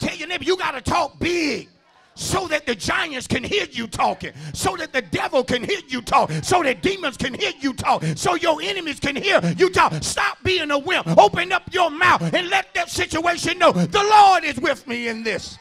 Tell your neighbor, you got to talk big so that the giants can hear you talking, so that the devil can hear you talk, so that demons can hear you talk, so your enemies can hear you talk. Stop being a wimp. Open up your mouth and let that situation know the Lord is with me in this.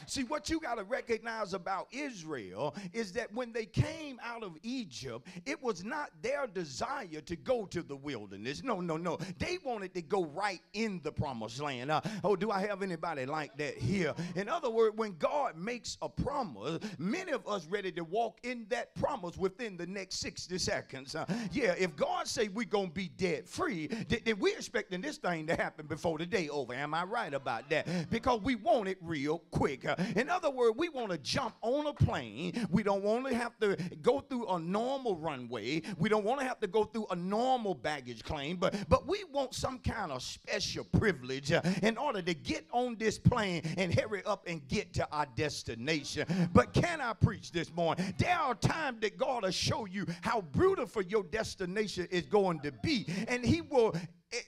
See, what you got to recognize about Israel is that when they came out of Egypt, it was not their desire to go to the wilderness. No, no, no. They wanted to go right in the promised land. Oh, do I have anybody like that here? In other words, when God makes a promise, many of us ready to walk in that promise within the next 60 seconds. Yeah, if God say we're going to be debt free, then we're expecting this thing to happen before the day over. Am I right about that? Because we want it real quick. In other words, we want to jump on a plane. We don't want to have to go through a normal runway. We don't want to have to go through a normal baggage claim, but we want some kind of special privilege in order to get on this plane and hurry up and get to our destination. But can I preach this morning? There are times that God will show you how beautiful your destination is going to be, and he will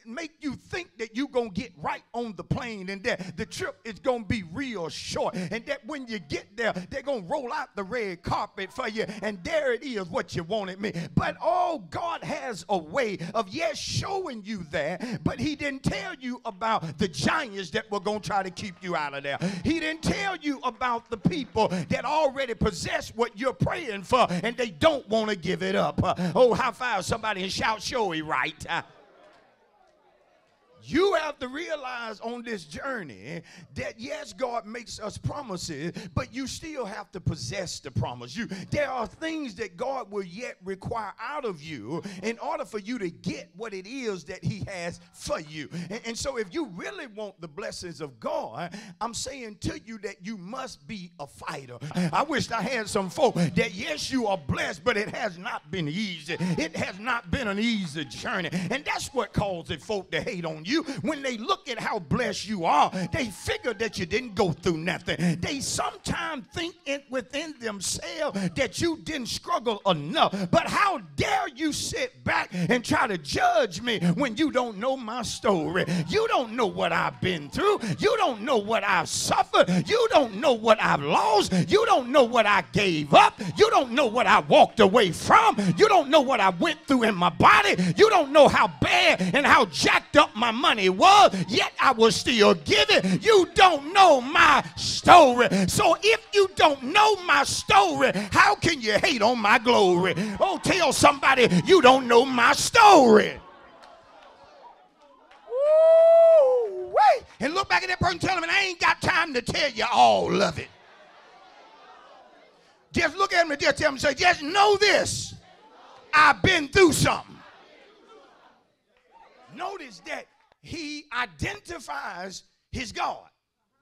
make you think that you're going to get right on the plane and that the trip is going to be real short, and that when you get there, they're going to roll out the red carpet for you, and there it is, what you wanted me. But oh, God has a way of, yes, showing you that, but he didn't tell you about the giants that were going to try to keep you out of there. He didn't tell you about the people that already possess what you're praying for, and they don't want to give it up. Oh, high five somebody and shout, show it right. You have to realize on this journey that, yes, God makes us promises, but you still have to possess the promise. There are things that God will yet require out of you in order for you to get what it is that he has for you. And so if you really want the blessings of God, I'm saying to you that you must be a fighter. I wish I had some folk that, yes, you are blessed, but it has not been easy. It has not been an easy journey. And that's what causes folk to hate on you. When they look at how blessed you are, they figure that you didn't go through nothing. They sometimes think within themselves that you didn't struggle enough. But how dare you sit back and try to judge me when you don't know my story? You don't know what I've been through. You don't know what I've suffered. You don't know what I've lost. You don't know what I gave up. You don't know what I walked away from. You don't know what I went through in my body. You don't know how bad and how jacked up my money was, yet I was still giving. You don't know my story. So if you don't know my story, how can you hate on my glory? Oh, tell somebody you don't know my story. Woo, wait. And look back at that person and tell them, I ain't got time to tell you all of it. Just look at them and just tell them, say, just know this. I've been through something. Notice that he identifies his God.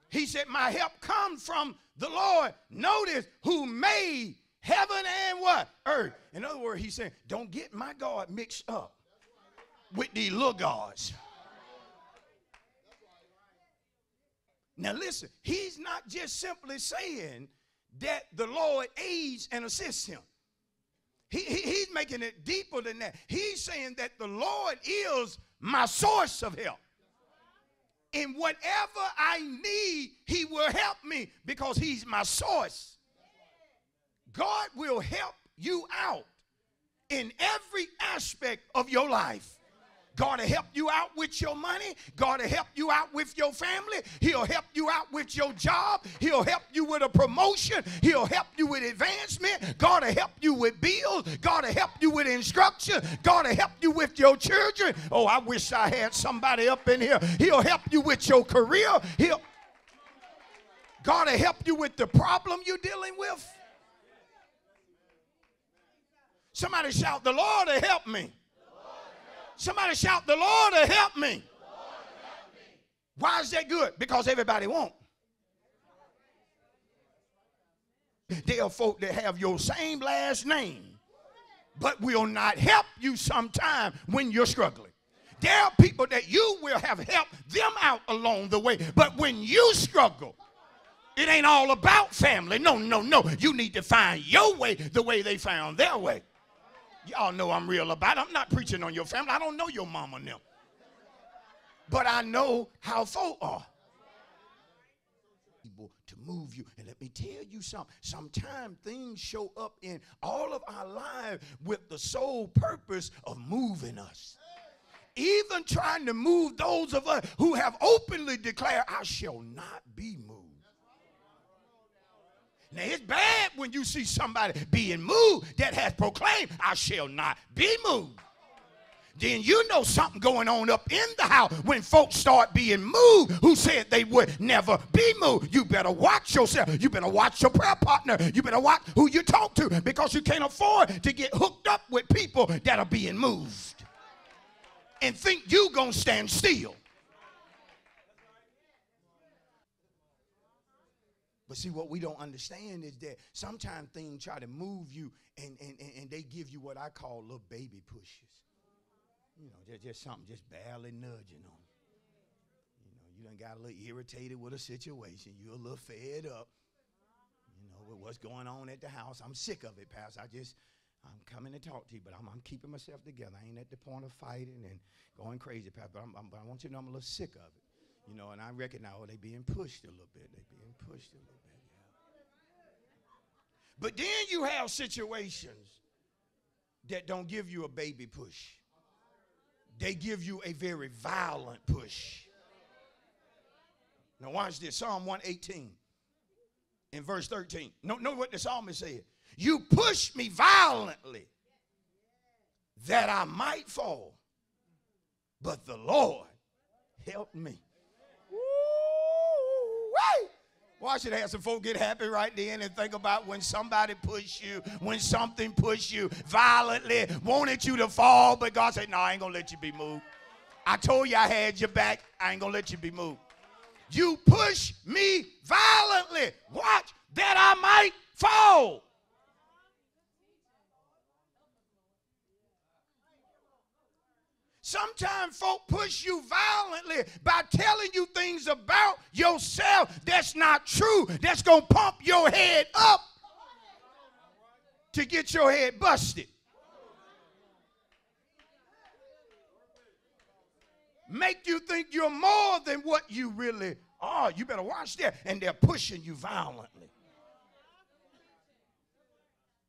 He said, my help comes from the Lord. Notice, who made heaven and what? Earth. In other words, he's saying, don't get my God mixed up with these little gods. Now listen, he's not just simply saying that the Lord aids and assists him. He's making it deeper than that. He's saying that the Lord is my source of help. In whatever I need, he will help me because he's my source. God will help you out in every aspect of your life. God will help you out with your money. God will help you out with your family. He'll help you out with your job. He'll help you with a promotion. He'll help you with advancement. God will help you with bills. God will help you with instruction. God will help you with your children. Oh, I wish I had somebody up in here. He'll help you with your career. God will help you with the problem you're dealing with. Somebody shout, the Lord will help me. Somebody shout, the Lord will help me. Why is that good? Because everybody won't. There are folk that have your same last name, but will not help you sometime when you're struggling. There are people that you will have helped them out along the way, but when you struggle, it ain't all about family. No, no, no. You need to find your way the way they found their way. Y'all know I'm real about it. I'm not preaching on your family. I don't know your mama and them. But I know how folk are. To move you. And let me tell you something. Sometimes things show up in all of our lives with the sole purpose of moving us. Even trying to move those of us who have openly declared, I shall not be moved. Now, it's bad when you see somebody being moved that has proclaimed, I shall not be moved. Then you know something going on up in the house when folks start being moved who said they would never be moved. You better watch yourself. You better watch your prayer partner. You better watch who you talk to, because you can't afford to get hooked up with people that are being moved and think you gonna stand still. But see, what we don't understand is that sometimes things try to move you and they give you what I call little baby pushes. You know, just something just barely nudging on you. You know, you done got a little irritated with a situation. You're a little fed up, you know, with what's going on at the house. I'm sick of it, Pastor. I'm coming to talk to you, but I'm keeping myself together. I ain't at the point of fighting and going crazy, Pastor. But I want you to know I'm a little sick of it. You know, and I recognize, they being pushed a little bit. They being pushed a little bit, yeah. But then you have situations that don't give you a baby push. They give you a very violent push. Now watch this. Psalm 118 in verse 13. Know what the psalmist said. You pushed me violently that I might fall, but the Lord helped me. Watch it, have some folk get happy right then and think about when somebody pushed you, when something pushed you violently, wanted you to fall, but God said, no, I ain't going to let you be moved. I told you I had your back. I ain't going to let you be moved. You push me violently. Watch, that I might fall. Sometimes folk push you violently by telling you things about yourself that's not true, that's going to pump your head up to get your head busted. Make you think you're more than what you really are. You better watch that. And they're pushing you violently.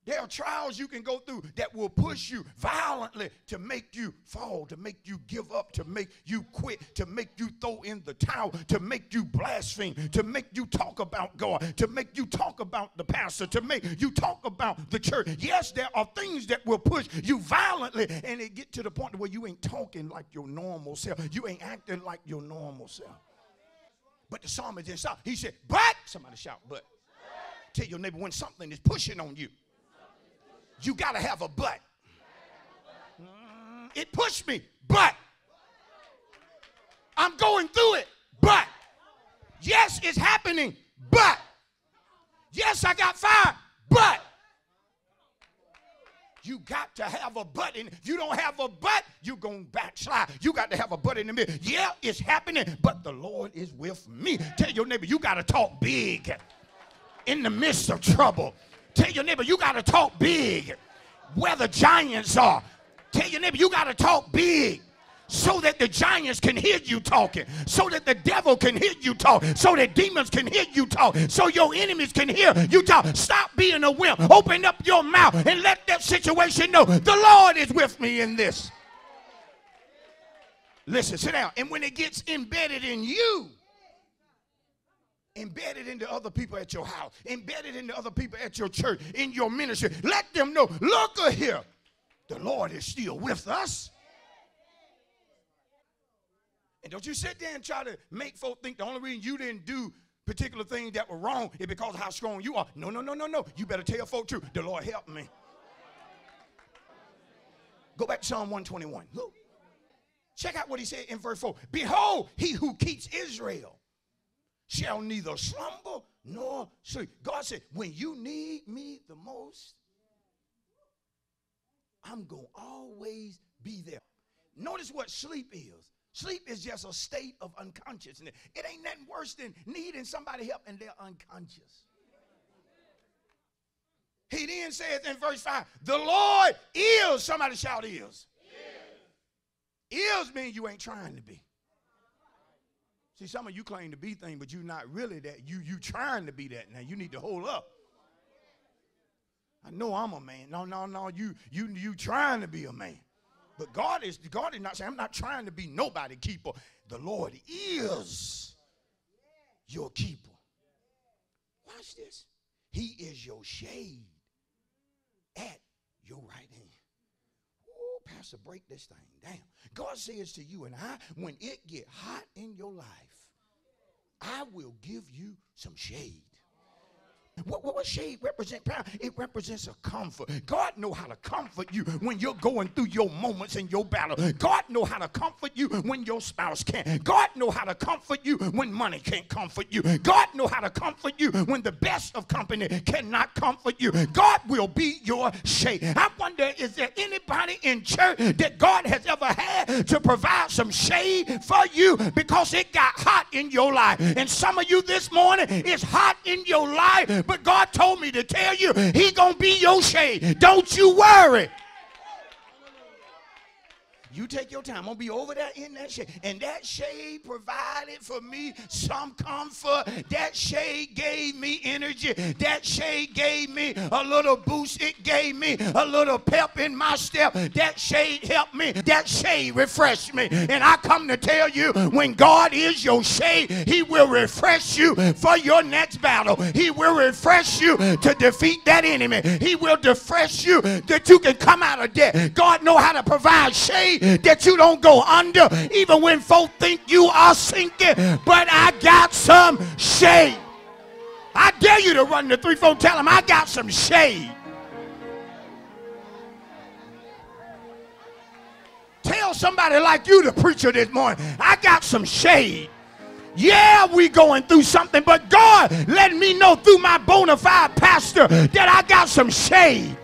There are trials you can go through that will push you violently to make you fall, to make you give up, to make you quit, to make you throw in the towel, to make you blaspheme, to make you talk about God, to make you talk about the pastor, to make you talk about the church. Yes, there are things that will push you violently, and it get to the point where you ain't talking like your normal self. You ain't acting like your normal self. But the psalmist didn't stop. He said, but, somebody shout, but. Tell your neighbor, when something is pushing on you, you got to have a but. It pushed me, but I'm going through it, but yes, it's happening, but yes, I got fired, but you got to have a but. And if you don't have a but, you're going to backslide. You got to have a but in the middle. Yeah, it's happening, but the Lord is with me. Tell your neighbor, you got to talk big in the midst of trouble. Tell your neighbor, you got to talk big where the giants are. Tell your neighbor, you got to talk big so that the giants can hear you talking, so that the devil can hear you talk, so that demons can hear you talk, so your enemies can hear you talk. Stop being a wimp. Open up your mouth and let that situation know the Lord is with me in this. Listen, sit down. And when it gets embedded in you, embedded into other people at your house, embedded into other people at your church, in your ministry, let them know, look here, the Lord is still with us. And don't you sit there and try to make folk think the only reason you didn't do particular things that were wrong is because of how strong you are. No, no, no, no, no. You better tell folk truth. The Lord help me. Go back to Psalm 121. Look. Check out what he said in verse 4. Behold, he who keeps Israel shall neither slumber nor sleep. God said, when you need me the most, I'm going to always be there. Notice what sleep is. Sleep is just a state of unconsciousness. It ain't nothing worse than needing somebody help and they're unconscious. He then says in verse 5, the Lord is. Somebody shout is. Is means you ain't trying to be. See, some of you claim to be things, but you're not really that. You trying to be that. Now you need to hold up. I know I'm a man. No. You trying to be a man. But God is not saying, I'm not trying to be nobody keeper. The Lord is your keeper. Watch this. He is your shade at your right hand. Oh, Pastor, break this thing down. God says to you and I, when it get hot in your life, I will give you some shade. What shade represent? It represents a comfort. God know how to comfort you when you're going through your moments in your battle. God know how to comfort you when your spouse can't. God know how to comfort you when money can't comfort you. God know how to comfort you when the best of company cannot comfort you. God will be your shade. I wonder, is there anybody in church that God has ever had to provide some shade for you because it got hot in your life? And some of you this morning, it's hot in your life, but God told me to tell you, He gonna be your shade. Don't you worry. You take your time. I'm going to be over there in that shade. And that shade provided for me some comfort. That shade gave me energy. That shade gave me a little boost. It gave me a little pep in my step. That shade helped me. That shade refreshed me. And I come to tell you, when God is your shade, He will refresh you for your next battle. He will refresh you to defeat that enemy. He will refresh you that you can come out of debt. God knows how to provide shade that you don't go under, even when folk think you are sinking. But I got some shade. I dare you to run to 3-4, tell them I got some shade. Tell somebody like you, the preacher, this morning, I got some shade. Yeah, we going through something, but God let me know through my bona fide pastor that I got some shade.